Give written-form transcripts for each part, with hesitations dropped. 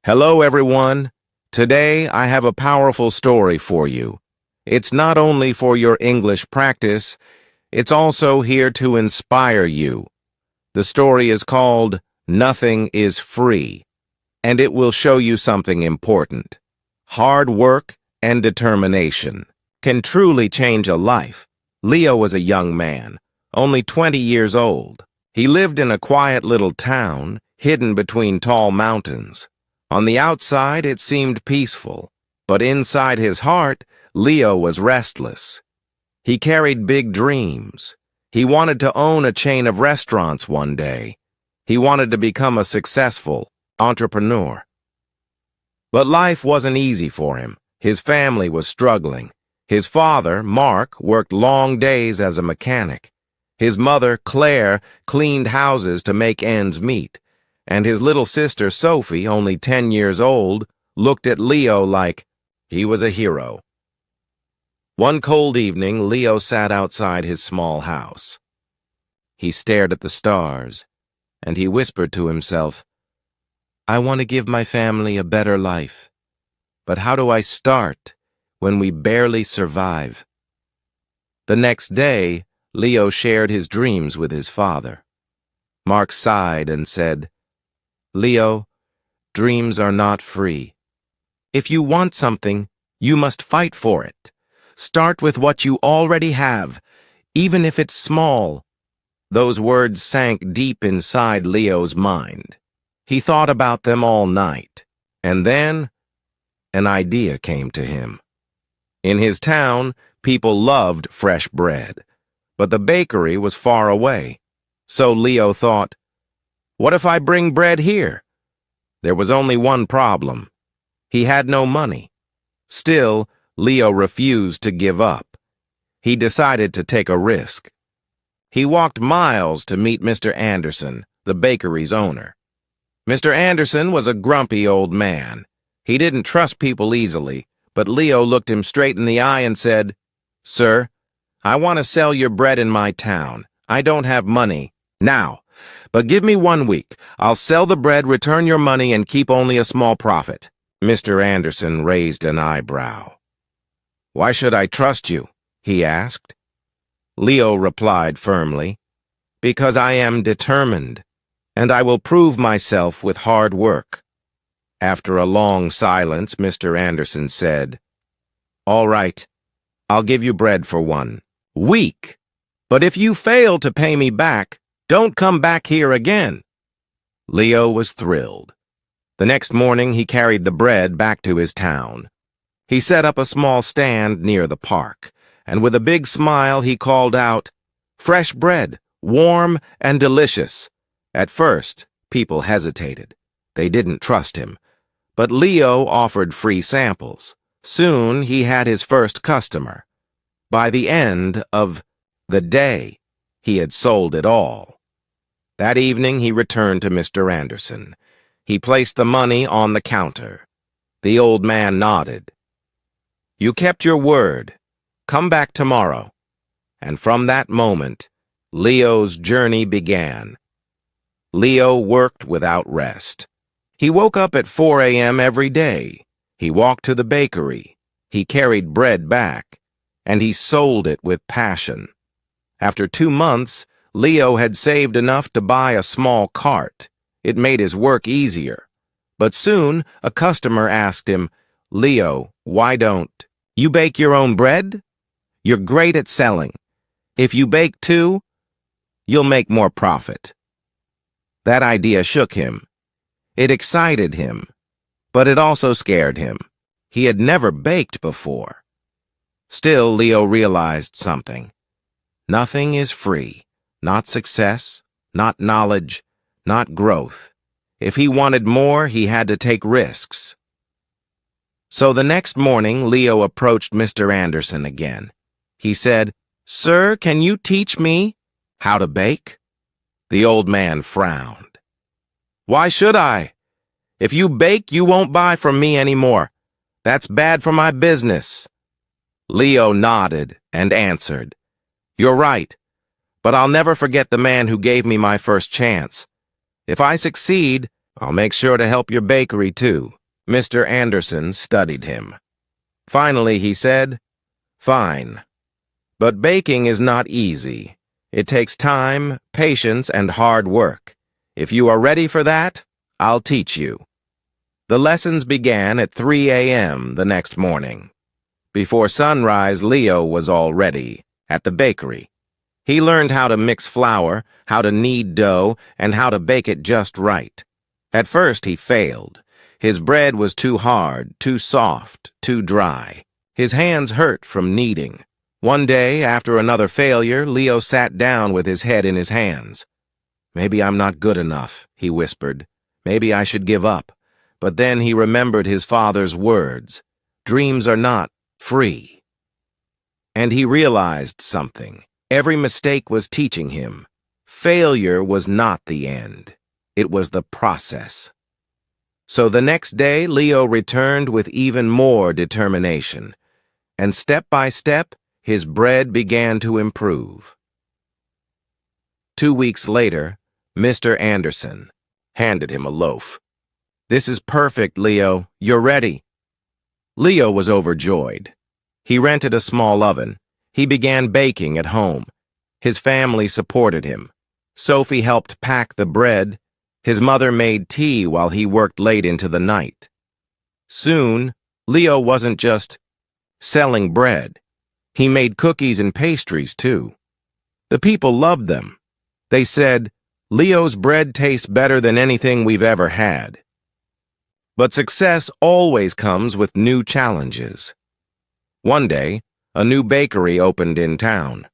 Hello, everyone. Today, I have a powerful story for you. It's not only for your English practice, it's also here to inspire you. The story is called Nothing is Free, and it will show you something important. Hard work and determination can truly change a life. Leo was a young man, only 20 years old. He lived in a quiet little town, hidden between tall mountains. On the outside, it seemed peaceful, but inside his heart, Leo was restless. He carried big dreams. He wanted to own a chain of restaurants one day. He wanted to become a successful entrepreneur. But life wasn't easy for him. His family was struggling. His father, Mark, worked long days as a mechanic. His mother, Claire, cleaned houses to make ends meet. And his little sister, Sophie, only 10 years old, looked at Leo like he was a hero. One cold evening, Leo sat outside his small house. He stared at the stars, and he whispered to himself, "I want to give my family a better life. But how do I start when we barely survive?" The next day, Leo shared his dreams with his father. Mark sighed and said, "Leo, dreams are not free. If you want something, you must fight for it. Start with what you already have, even if it's small." Those words sank deep inside Leo's mind. He thought about them all night, and then an idea came to him. In his town, people loved fresh bread, but the bakery was far away. So Leo thought, what if I bring bread here? There was only one problem. He had no money. Still, Leo refused to give up. He decided to take a risk. He walked miles to meet Mr. Anderson, the bakery's owner. Mr. Anderson was a grumpy old man. He didn't trust people easily, but Leo looked him straight in the eye and said, "Sir, I want to sell your bread in my town. I don't have money now. But give me 1 week. I'll sell the bread, return your money, and keep only a small profit." Mr. Anderson raised an eyebrow. "Why should I trust you?" he asked. Leo replied firmly, "Because I am determined, and I will prove myself with hard work." After a long silence, Mr. Anderson said, "All right, I'll give you bread for 1 week. But if you fail to pay me back, don't come back here again." Leo was thrilled. The next morning, he carried the bread back to his town. He set up a small stand near the park, and with a big smile, he called out, "Fresh bread, warm and delicious." At first, people hesitated. They didn't trust him. But Leo offered free samples. Soon, he had his first customer. By the end of the day, he had sold it all. That evening, he returned to Mr. Anderson. He placed the money on the counter. The old man nodded. "You kept your word. Come back tomorrow." And from that moment, Leo's journey began. Leo worked without rest. He woke up at 4 a.m. every day. He walked to the bakery. He carried bread back, and he sold it with passion. After 2 months, Leo had saved enough to buy a small cart. It made his work easier. But soon, a customer asked him, "Leo, why don't you bake your own bread? You're great at selling. If you bake too, you'll make more profit." That idea shook him. It excited him, but it also scared him. He had never baked before. Still, Leo realized something. Nothing is free. Not success, not knowledge, not growth. If he wanted more, he had to take risks. So the next morning, Leo approached Mr. Anderson again. He said, "Sir, can you teach me how to bake?" The old man frowned. "Why should I? If you bake, you won't buy from me anymore. That's bad for my business." Leo nodded and answered, "You're right. But I'll never forget the man who gave me my first chance. If I succeed, I'll make sure to help your bakery, too. Mr. Anderson studied him. Finally, he said, "Fine. But baking is not easy. It takes time, patience, and hard work. If you are ready for that, I'll teach you." The lessons began at 3 a.m. the next morning. Before sunrise, Leo was already at the bakery. He learned how to mix flour, how to knead dough, and how to bake it just right. At first, he failed. His bread was too hard, too soft, too dry. His hands hurt from kneading. One day, after another failure, Leo sat down with his head in his hands. "Maybe I'm not good enough," he whispered. "Maybe I should give up." But then he remembered his father's words. Dreams are not free. And he realized something. Every mistake was teaching him. Failure was not the end. It was the process. So the next day, Leo returned with even more determination. And step by step, his bread began to improve. 2 weeks later, Mr. Anderson handed him a loaf. "This is perfect, Leo. You're ready." Leo was overjoyed. He rented a small oven. He began baking at home. His family supported him. Sophie helped pack the bread. His mother made tea while he worked late into the night. Soon, Leo wasn't just selling bread. He made cookies and pastries, too. The people loved them. They said, "Leo's bread tastes better than anything we've ever had." But success always comes with new challenges. One day, a new bakery opened in town.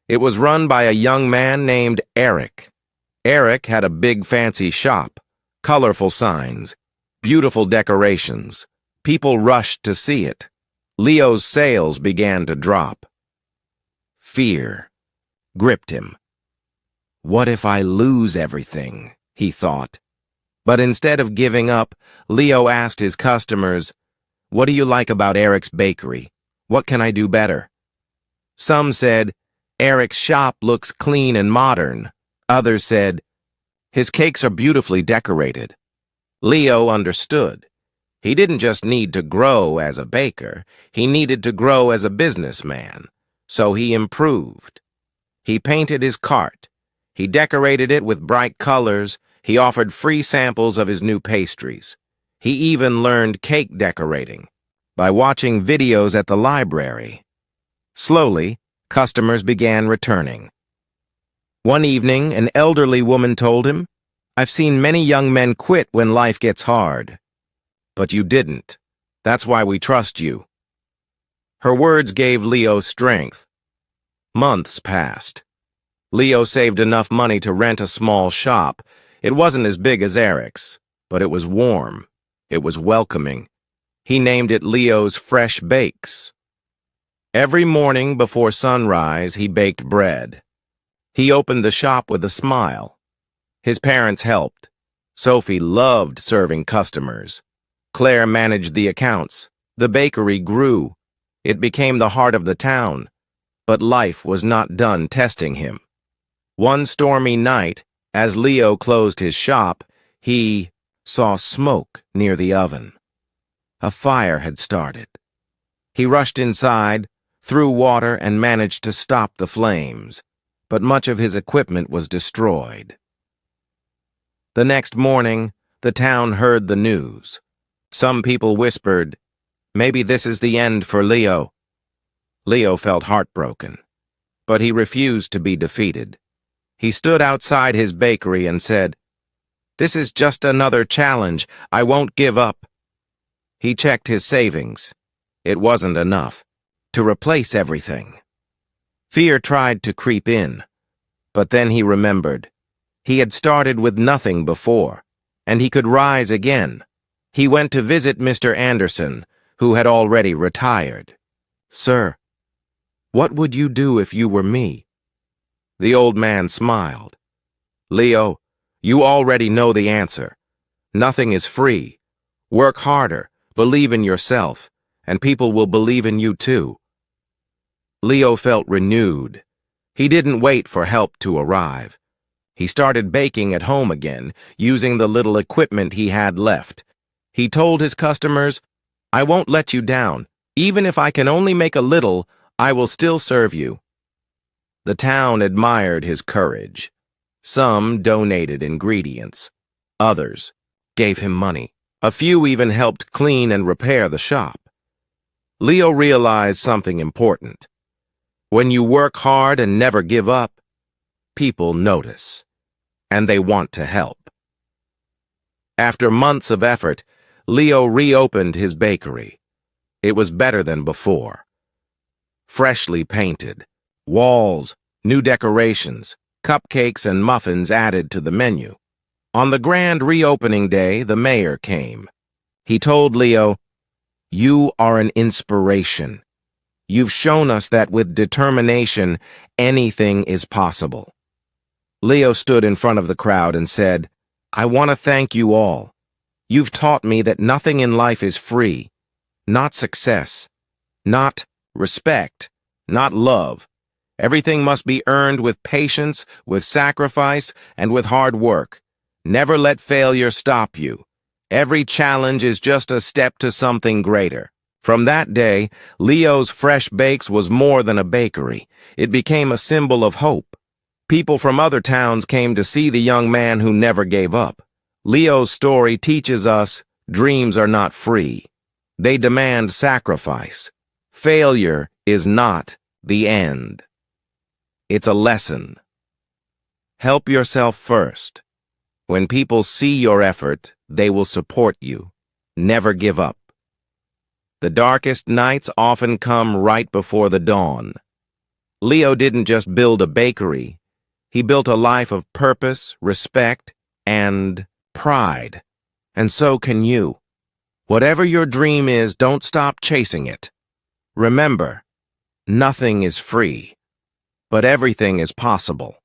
It was run by a young man named Eric. Eric had a big fancy shop, colorful signs, beautiful decorations. People rushed to see it. Leo's sales began to drop. Fear gripped him. "What if I lose everything?" he thought. But instead of giving up, Leo asked his customers, "What do you like about Eric's bakery? What can I do better?" Some said, "Eric's shop looks clean and modern." Others said, "His cakes are beautifully decorated." Leo understood. He didn't just need to grow as a baker, he needed to grow as a businessman. So he improved. He painted his cart. He decorated it with bright colors. He offered free samples of his new pastries. He even learned cake decorating by watching videos at the library. Slowly, customers began returning. One evening, an elderly woman told him, "I've seen many young men quit when life gets hard. But you didn't. That's why we trust you." Her words gave Leo strength. Months passed. Leo saved enough money to rent a small shop. It wasn't as big as Eric's, but it was warm. It was welcoming. He named it Leo's Fresh Bakes. Every morning before sunrise, he baked bread. He opened the shop with a smile. His parents helped. Sophie loved serving customers. Claire managed the accounts. The bakery grew. It became the heart of the town. But life was not done testing him. One stormy night, as Leo closed his shop, he saw smoke near the oven. A fire had started. He rushed inside, threw water, and managed to stop the flames, but much of his equipment was destroyed. The next morning, the town heard the news. Some people whispered, "Maybe this is the end for Leo." Leo felt heartbroken, but he refused to be defeated. He stood outside his bakery and said, "This is just another challenge. I won't give up." He checked his savings. It wasn't enough to replace everything. Fear tried to creep in, but then he remembered. He had started with nothing before, and he could rise again. He went to visit Mr. Anderson, who had already retired. "Sir, what would you do if you were me?" The old man smiled. "Leo, you already know the answer. Nothing is free. Work harder, believe in yourself, and people will believe in you too." Leo felt renewed. He didn't wait for help to arrive. He started baking at home again, using the little equipment he had left. He told his customers, "I won't let you down. Even if I can only make a little, I will still serve you." The town admired his courage. Some donated ingredients. Others gave him money. A few even helped clean and repair the shop. Leo realized something important. When you work hard and never give up, people notice, and they want to help. After months of effort, Leo reopened his bakery. It was better than before. Freshly painted, walls, new decorations, cupcakes and muffins added to the menu. On the grand reopening day, the mayor came. He told Leo, "You are an inspiration. You've shown us that with determination, anything is possible." Leo stood in front of the crowd and said, "I want to thank you all. You've taught me that nothing in life is free. Not success, not respect, not love. Everything must be earned with patience, with sacrifice, and with hard work. Never let failure stop you. Every challenge is just a step to something greater." From that day, Leo's Fresh Bakes was more than a bakery. It became a symbol of hope. People from other towns came to see the young man who never gave up. Leo's story teaches us dreams are not free. They demand sacrifice. Failure is not the end. It's a lesson. Help yourself first. When people see your effort, they will support you. Never give up. The darkest nights often come right before the dawn. Leo didn't just build a bakery. He built a life of purpose, respect, and pride. And so can you. Whatever your dream is, don't stop chasing it. Remember, nothing is free, but everything is possible.